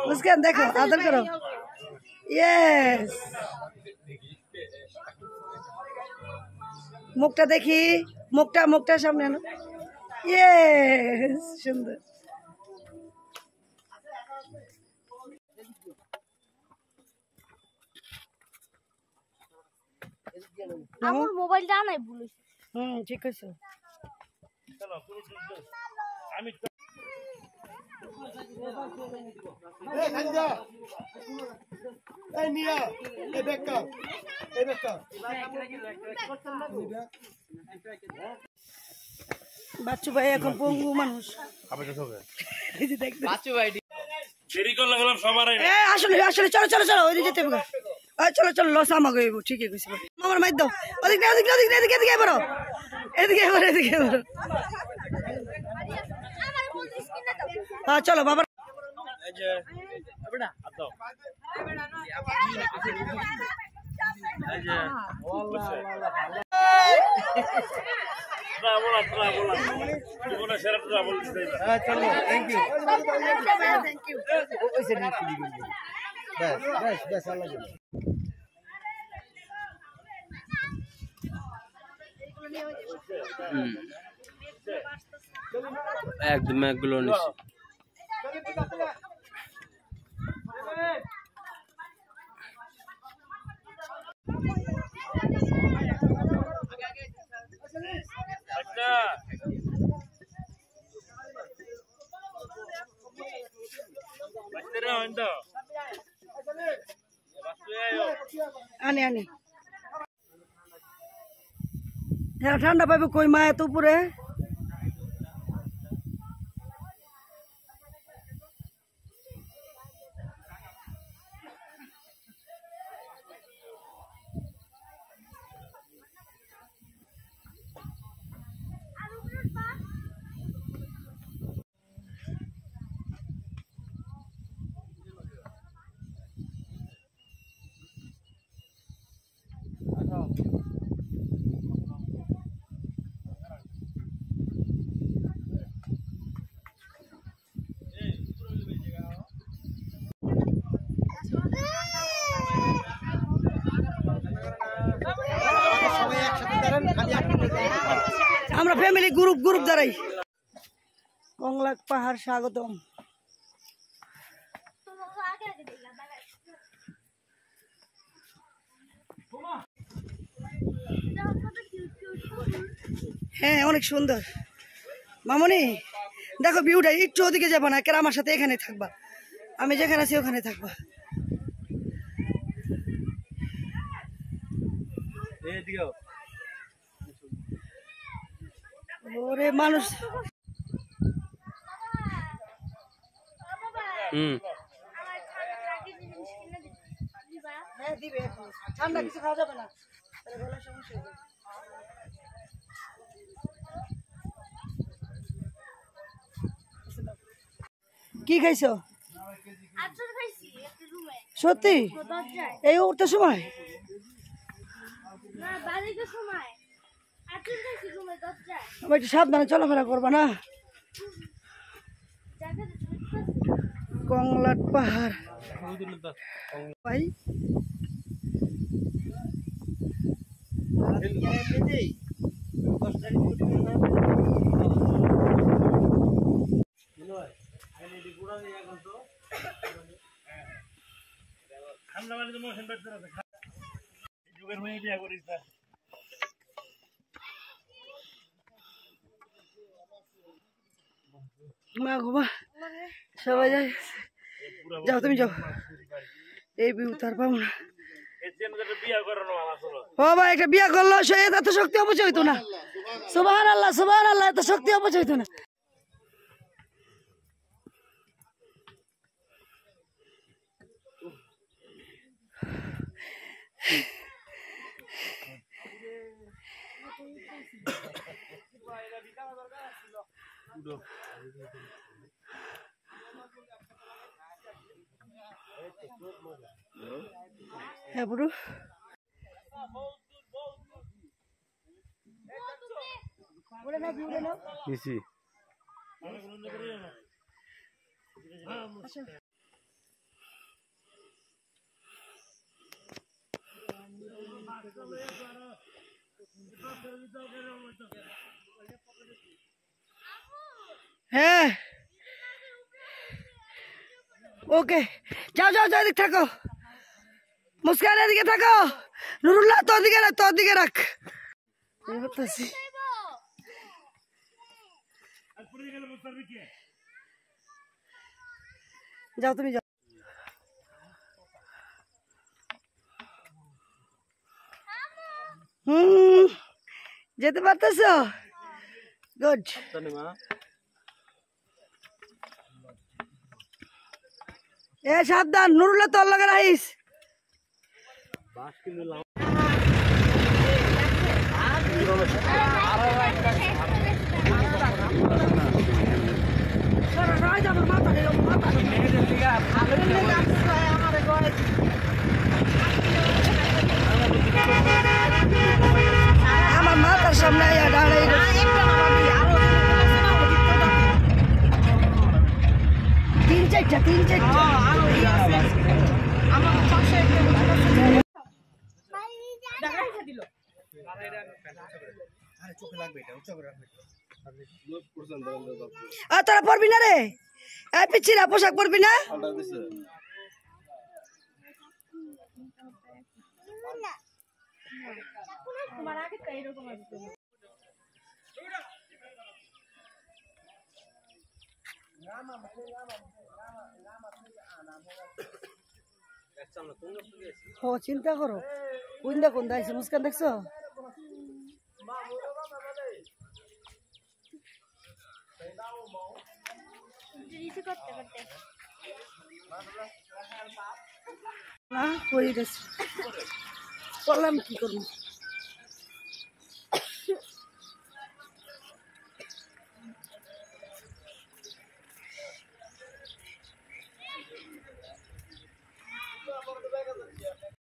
मुस्कान देखो आदर करो यस मुखटा देखी मुखटा सामने आनो यस सुंदर আমার মোবাইলটা নাই ভুলিস ঠিক আছে চলো আমি এই খানজা এই মিয়া এই বেক্কা বাচ্চু ভাই এখন পঙ্গু মানুষ আবার তো হবে এই যে দেখ বাচ্চু ভাই দেরি করে লাগলাম সবার এই আসলে চলো ওই দিকে যেতে হবে চলো লস আমাকে হইব ঠিকই কইছি আমার মাইর দাও এদিকে বড় এদিকে বড় হ্যাঁ চলো বাবা এই যে আবেনা দাও এই যে ট্রাবল জীবনে সেরা ট্রাবল দিতে হ্যাঁ চলো থ্যাংক ইউ ওই সে নিয়ে খুলি বাস আল্লাহ একদম এগুলো নিছি আনে ঠান্ডা পাবে কই মা এত উপরে আমরা ফ্যামিলি গ্রুপ দাঁড়াই কংলাক পাহাড় স্বাগতম হ্যাঁ অনেক সুন্দর মামনি দেখো ভিউটা একটু ওদিকে যাবো না কেন আমার সাথে এখানে থাকবা আমি যেখানে আছি ওখানে থাকবা ওরে মানুষ ঠান্ডা কিছু খাওয়া যাবে না কি খাইছো সত্যি এই উঠতে সময় একটু সাবধানে চলাফেরা করবা না কংলাট পাহাড় ভাই মা ঘুমা সবাই যাই যাও তুমি যাও এই বিউ তার পাবো না ও ভাই একটা বিয়া করলো সে এত শক্তি অপচয় হইতো না সুবহানাল্লাহ এত শক্তি অপচয় হইতো না হ্যাঁ বুড়ো হ্যাঁ ওকে যাও যাও যাও এদিকে থাকো মুস্কান এদিকে থাকো নুরুল্লাহ তোর দিকে রাখ যাও তুমি যাও যেতে পারতেছ গুড এ সাবধান নুরুল্লাহ তোর লাগে রাইস আমার মাথার সামনে দাঁড়াই তিন চারটা তোরা পড়বি না রে পিছিয়ে পোশাক পরবি না ও চিন্তা করো কোন দাইছে মুস্কান দেখছো না করি করলাম কি করবো